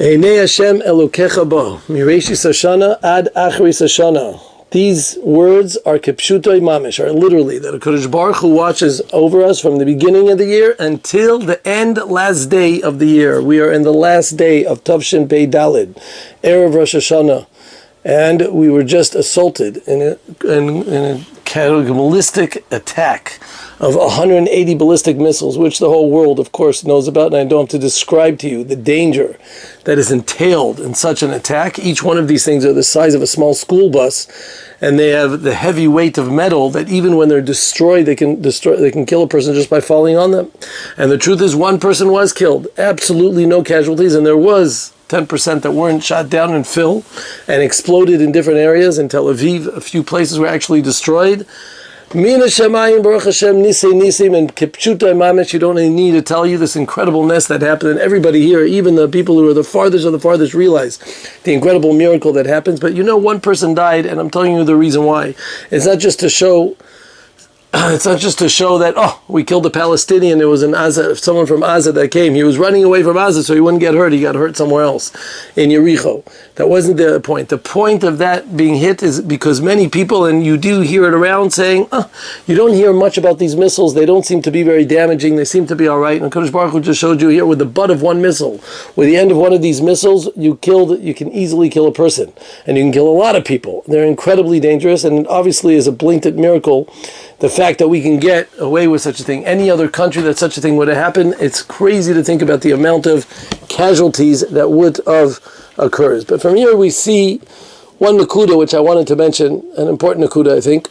Einei Hashem Elokecha bo, Mireshis Hashana ad Acharis Hashana. These words are kipshutoi mamish, are literally that HaKadosh Baruch Hu watches over us from the beginning of the year until the end, last day of the year. We are in the last day of Tavshin Pei Dalid, Erev Rosh Hashanah, and we were just assaulted in a ballistic attack of 180 ballistic missiles, which the whole world, of course, knows about, and I don't have to describe to you the danger that is entailed in such an attack. Each one of these things are the size of a small school bus, and they have the heavy weight of metal that even when they're destroyed, they can kill a person just by falling on them. And the truth is, one person was killed, absolutely no casualties, and there was 10% that weren't shot down and fell and exploded in different areas. In Tel Aviv, a few places were actually destroyed. Mina Shemayim Baruch Hashem Nisim and Kipchuta Mamish. You don't need to tell you this incredible nest that happened, and everybody here, even the people who are the farthest of the farthest, realize the incredible miracle that happens. But one person died, and I'm telling you the reason why. It's not just to show that, we killed a Palestinian. It was an Gaza, someone from Gaza that came. He was running away from Gaza so he wouldn't get hurt. He got hurt somewhere else in Yericho. That wasn't the point. The point of that being hit is because many people, and you do hear it around, saying, you don't hear much about these missiles. They don't seem to be very damaging. They seem to be all right. And Kodesh Baruch Hu just showed you here with the butt of one missile. With the end of one of these missiles, you can easily kill a person. And you can kill a lot of people. They're incredibly dangerous, and it obviously is a blatant miracle. The fact that we can get away with such a thing. Any other country that such a thing would have happened, it's crazy to think about the amount of casualties that would have occurred. But from here we see one nakuda, which I wanted to mention, an important nakuda I think,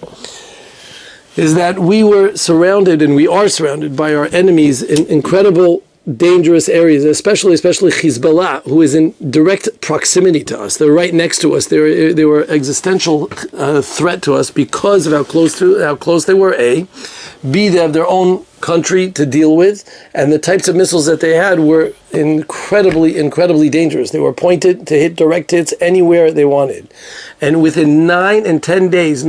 is that we were surrounded, and we are surrounded by our enemies in incredible dangerous areas, especially Hezbollah, who is in direct proximity to us. They're right next to us. They were existential threat to us because of how close they were. B, they have their own country to deal with, and the types of missiles that they had were incredibly dangerous. They were pointed to hit direct hits anywhere they wanted. And within 9 to 10 days,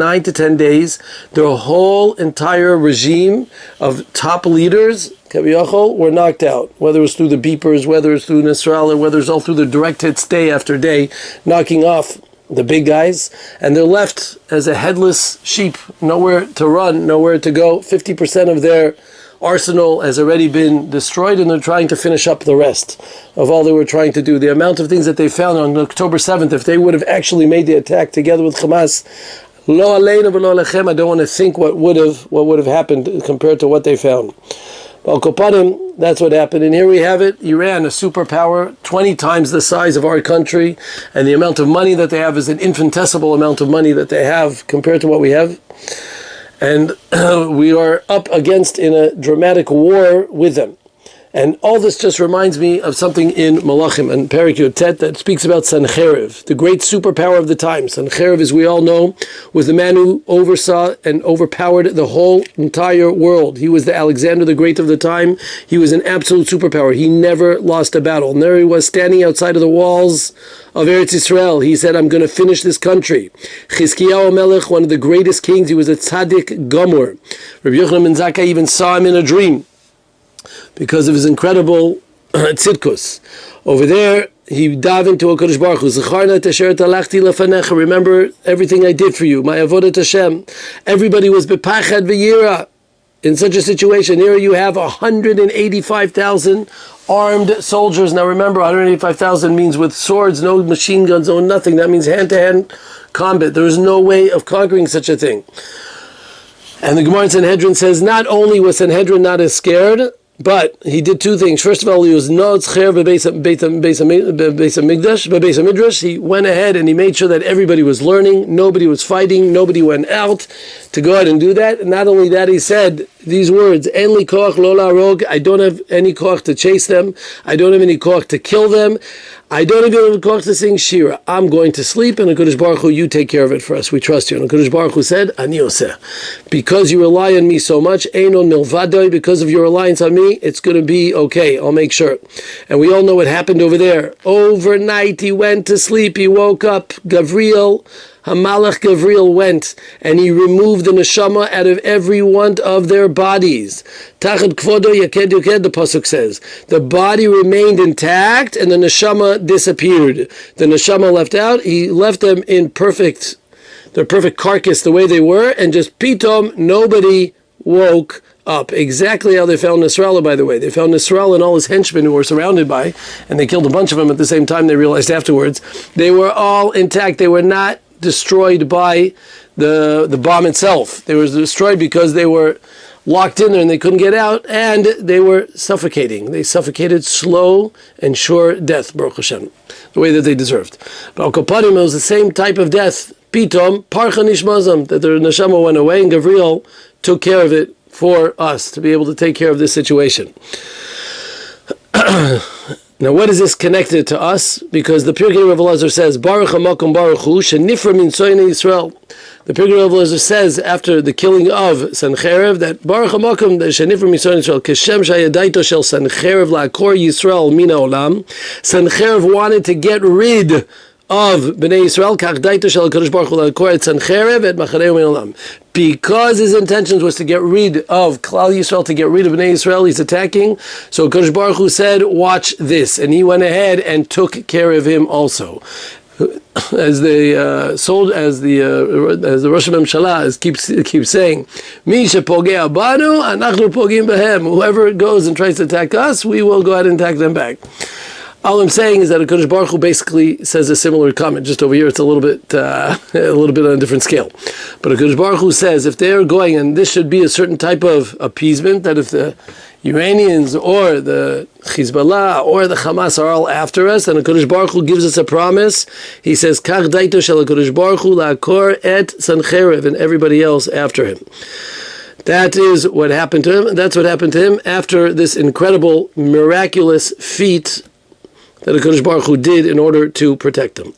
their whole entire regime of top leaders were knocked out, whether it was through the beepers, whether it's through Nasrallah, whether it's all through the direct hits day after day, knocking off the big guys, and they're left as a headless sheep, nowhere to run, nowhere to go. 50% of their arsenal has already been destroyed, and they're trying to finish up the rest of all they were trying to do. The amount of things that they found on October 7th, if they would have actually made the attack together with Hamas, lo aleinu v'lo alechem, I don't want to think what would have happened compared to what they found. Al-Kopanim, that's what happened. And here we have it, Iran, a superpower, 20 times the size of our country, and the amount of money that they have is an infinitesimal amount of money that they have compared to what we have. And we are up against in a dramatic war with them. And all this just reminds me of something in Malachim and Perek Yotet that speaks about Sancheriv, the great superpower of the time. Sancheriv, as we all know, was the man who oversaw and overpowered the whole entire world. He was the Alexander the Great of the time. He was an absolute superpower. He never lost a battle. And there he was standing outside of the walls of Eretz Yisrael. He said, I'm going to finish this country. Chizkiyahu Melech, one of the greatest kings, he was a tzaddik gomor. Rabbi Yochanan ben Zakkai even saw him in a dream, because of his incredible tzidkus. Over there, he dove into HaKadosh Baruch Hu. Zacharna et asher talachti lefanecha. Remember everything I did for you. My avodat Hashem. Everybody was bepachad v'yira. In such a situation, here you have 185,000 armed soldiers. Now remember, 185,000 means with swords, no machine guns, no nothing. That means hand-to-hand combat. There is no way of conquering such a thing. And the Gemara in Sanhedrin says, not only was Sanhedrin not as scared, but he did two things. First of all, he was notzcher bebeis midrash. He went ahead and he made sure that everybody was learning, nobody was fighting, nobody went out to go ahead and do that. And not only that, he said these words: "En li koach lo la'arog." I don't have any koach to chase them. I don't have any koach to kill them. I don't even have koach to sing shira. I'm going to sleep, and HaKadosh Baruch Hu, you take care of it for us. We trust you. And HaKadosh Baruch Hu said, Ani oseh. Because you rely on me so much, Einon milvadoi, because of your reliance on me, it's going to be okay. I'll make sure. And we all know what happened over there. Overnight, he went to sleep. He woke up. Gavriel, Hamalach Gabriel went and he removed the neshama out of every one of their bodies. Tachad kvodo yaked yoked, the pasuk says. The body remained intact and the neshama disappeared. The neshama left out. He left them in their perfect carcass the way they were, and just pitom, nobody woke up. Exactly how they found Nasrallah, by the way. They found Nasrallah and all his henchmen who were surrounded by, and they killed a bunch of them at the same time. They realized afterwards they were all intact. They were not destroyed by the bomb itself. They were destroyed because they were locked in there and they couldn't get out, and they were suffocating. They suffocated slow and sure death, Baruch Hashem, the way that they deserved. But Al Kopanim, it was the same type of death. Pitom, Parcha Nishmazam, that their neshama went away, and Gabriel took care of it for us to be able to take care of this situation. Now, what is this connected to us? Because the Pirkei Rav Elazar says, Baruch HaMakom Baruch Hu, Shenifra Min Tzoynei Yisrael. The Pirkei Rav Elazar says, after the killing of Sancherev, that Baruch HaMakom Shenifra Min Tzoynei Yisrael, Keshem Shayadaito Shel Sancherev La'akor Yisrael Min HaOlam. Sancherev wanted to get rid of Bnei Yisrael, because his intentions was to get rid of Klal Yisrael, to get rid of Bnei Yisrael. He's attacking. So Kadosh Baruch Hu said, "Watch this," and he went ahead and took care of him also. As the Rosh Hashanah keeps saying, "Misha pogea banu, anachnu pogim behem." Whoever goes and tries to attack us, we will go ahead and attack them back. All I'm saying is that HaKadosh Baruch Hu basically says a similar comment. Just over here, it's a little bit on a different scale. But HaKadosh Baruch Hu says if they're going, and this should be a certain type of appeasement, that if the Iranians or the Hezbollah or the Hamas are all after us, and HaKadosh Baruch Hu gives us a promise. He says, "Kach daito shel HaKadosh Baruch Hu la'akor et Sancherev," and everybody else after him. That is what happened to him. That's what happened to him after this incredible, miraculous feat that HaKadosh Baruch Hu did in order to protect them.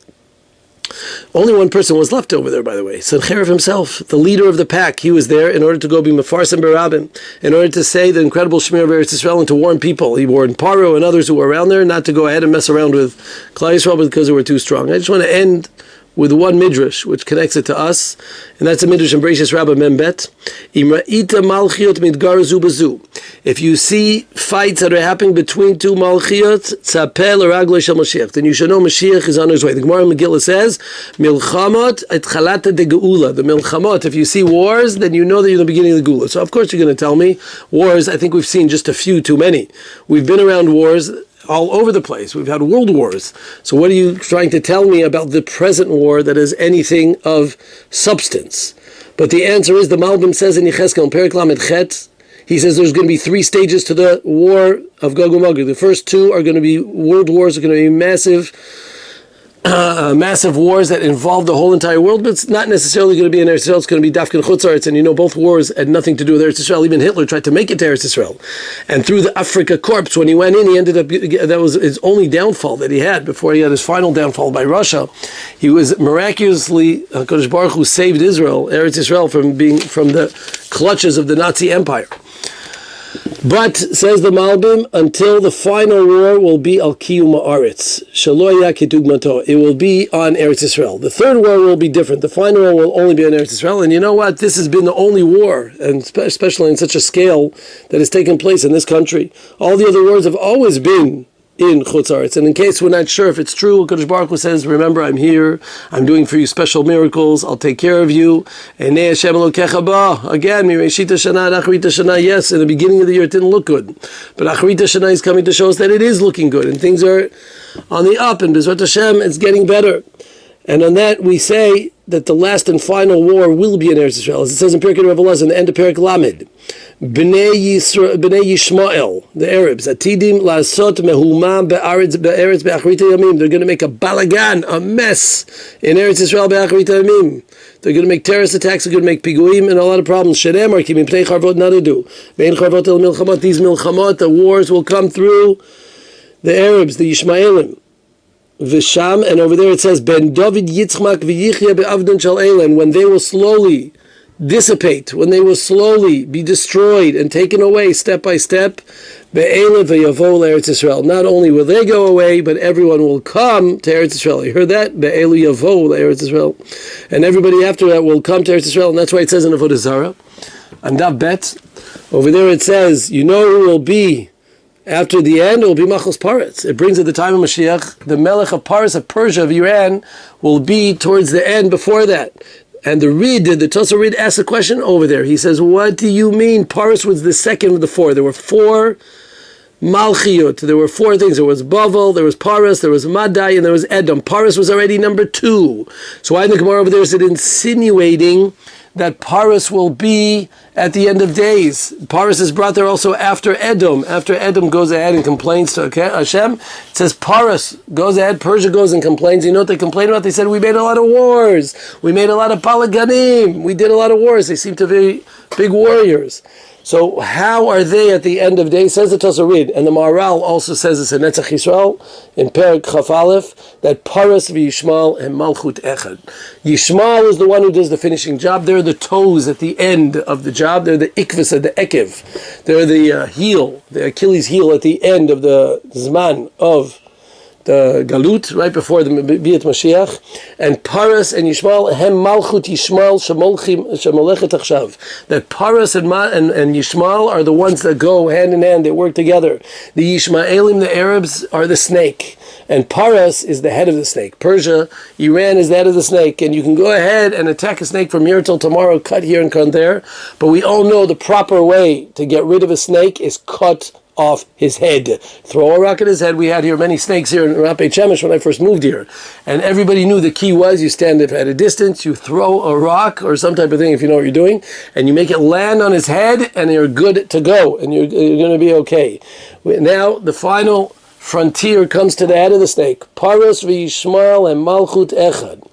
Only one person was left over there, by the way. Sancherev himself, the leader of the pack. He was there in order to go be Mefarsim Barabim, in order to say the incredible Shemir of Eretz Yisrael and to warn people. He warned Paro and others who were around there not to go ahead and mess around with Klal Yisrael because they were too strong. I just want to end with one midrash which connects it to us, and that's a midrash in Bereshis Rabbah Membet. If you see fights that are happening between two malchiot, then you should know Mashiach is on his way. The Gemara in Megillah says, "Milchamot et chalata de geula." The milchamot, if you see wars, then you know that you're in the beginning of the geula. So of course you're going to tell me wars. I think we've seen just a few too many. We've been around wars all over the place. We've had world wars. So what are you trying to tell me about the present war that is anything of substance? But the answer is, the Malbim says in Yechezkel, Perek Lamed Chet, he says there's going to be 3 stages to the war of Gog and Magog. The first 2 are going to be world wars, are going to be massive wars that involve the whole entire world, but it's not necessarily going to be in Eretz Yisrael. It's going to be Dafkin Chutzarts, and you know both wars had nothing to do with Eretz Yisrael. Even Hitler tried to make it to Eretz Yisrael, and through the Africa Corps, when he went in, he ended up, that was his only downfall that he had before he had his final downfall by Russia. He was miraculously, HaKadosh Baruch Hu saved Israel, Eretz Yisrael, from the clutches of the Nazi Empire. But, says the Malbim, until the final war will be al kiyum haaretz, shelo haya kedugmato. It will be on Eretz Yisrael. The third war will be different. The final war will only be on Eretz Yisrael. And you know what? This has been the only war, and especially in such a scale that has taken place in this country. All the other wars have always been in Chutz Haaretz. And in case we're not sure if it's true, Kadosh Baruch Hu says, remember, I'm here, I'm doing for you special miracles, I'll take care of you. And Hashem Elokecha ba. Again, Mireshita Shana, Achrita Shana, yes, in the beginning of the year it didn't look good. But Achrita Shana is coming to show us that it is looking good, and things are on the up, and B'ezrat Hashem, it's getting better. And on that we say that the last and final war will be in Eretz Yisrael. As it says in Pirkei Rav Elazar, in the end of Perek Lamed, Bnei Yishmael, the Arabs, Atidim Lasot Mehuma Be'aretz Be'achrita Yamim. They're going to make a balagan, a mess in Eretz Yisrael Be'achrita Yamim. They're going to make terrorist attacks. They're going to make piguim and a lot of problems. Sherem are keeping pnei charvot nadadu. Ve'en charvot el milchamot. These milchamot, the wars will come through the Arabs, the Yishmaelim. Visham, and over there it says Ben David Yitzchak v'Yichya be'avdon shel Eilan, when they will slowly dissipate, when they will slowly be destroyed and taken away step by step. Be'ele v'yavo l'Eretz Yisrael. Not only will they go away, but everyone will come to Eretz Yisrael. You heard that? Be'ele yavo l'Eretz Yisrael. And everybody after that will come to Eretz Yisrael. And that's why it says in Avodah Zarah, and Dav Bet, over there it says, you know who will be after the end? It will be Machos Paretz. It brings at the time of Mashiach, the Melech of Paris of Persia, of Iran, will be towards the end before that. And the Tosar Rid asks a question over there. He says, what do you mean? Paris was the second of the four. There were four Malchiyot. There were four things. There was Bavel, there was Paris, there was Madai, and there was Edom. Paris was already number 2. So why in the Gemara over there is it insinuating that Paris will be at the end of days? Paris is brought there also after Edom. After Edom goes ahead and complains to Hashem, it says Paris goes ahead, Persia goes and complains. You know what they complain about? They said, we made a lot of wars. We made a lot of palaganim. We did a lot of wars. They seem to be big warriors. So how are they at the end of days? Says the Tosar Rid, and the Maharal also says this in Netzach Yisrael, in Perek Chaf Aleph, that Paras v'Yishmael and Malchut Echad. Yishmael is the one who does the finishing job. They're the toes at the end of the job. They're the ikvis, the ekev. They're the heel, the Achilles heel at the end of the zman of the Galut, right before the Biat Mashiach. And Paras and Yishmael, Hem Malchut Yishmael Shemolechet Achshav. That Paras and Yishmael are the ones that go hand in hand, they work together. The Yishmaelim, the Arabs, are the snake. And Paras is the head of the snake. Persia, Iran is the head of the snake. And you can go ahead and attack a snake from here till tomorrow, cut here and cut there. But we all know the proper way to get rid of a snake is cut off his head. Throw a rock at his head. We had here many snakes here in Rapei Shemesh when I first moved here. And everybody knew the key was you stand at a distance, you throw a rock or some type of thing if you know what you're doing, and you make it land on his head and you're good to go and you're going to be okay. Now the final frontier comes to the head of the snake. Paras v'Yishmael and Malchut Echad.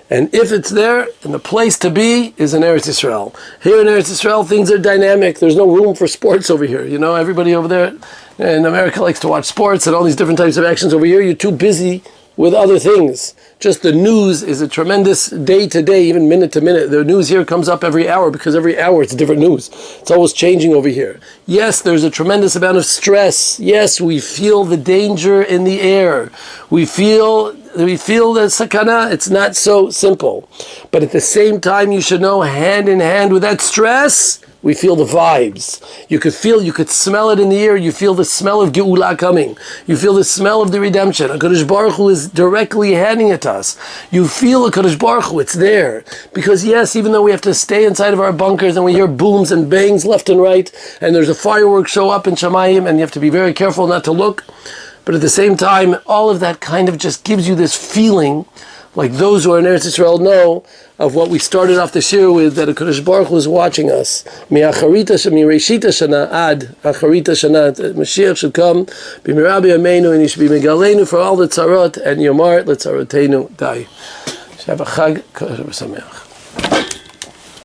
And if it's there, and the place to be is in Eretz Yisrael. Here in Eretz Yisrael, things are dynamic. There's no room for sports over here. You know, everybody over there in America likes to watch sports and all these different types of actions. Over here, you're too busy with other things. Just the news is a tremendous day to day, even minute to minute. The news here comes up every hour because every hour it's different news. It's always changing over here. Yes, there's a tremendous amount of stress. Yes, we feel the danger in the air. We feel the sakana. It's not so simple. But at the same time, you should know, hand in hand with that stress, we feel the vibes. You could smell it in the air. You feel the smell of Geula coming. You feel the smell of the redemption. HaKadosh Baruch Hu is directly handing it to us. You feel HaKadosh Baruch Hu, it's there. Because yes, even though we have to stay inside of our bunkers and we hear booms and bangs left and right, and there's a firework show up in Shamayim, and you have to be very careful not to look, but at the same time, all of that kind of just gives you this feeling, like those who are in Eretz Yisrael know, of what we started off this year with, that HaKadosh Baruch Hu is watching us. Mi'acharita Reishita Shana ad Acharita Shana. Mashiach should come, b'mira b'yameinu, and he should be megalenu for all the tzarot, and yomar l'tzarotenu dai. Have a chag kosher v'sameach.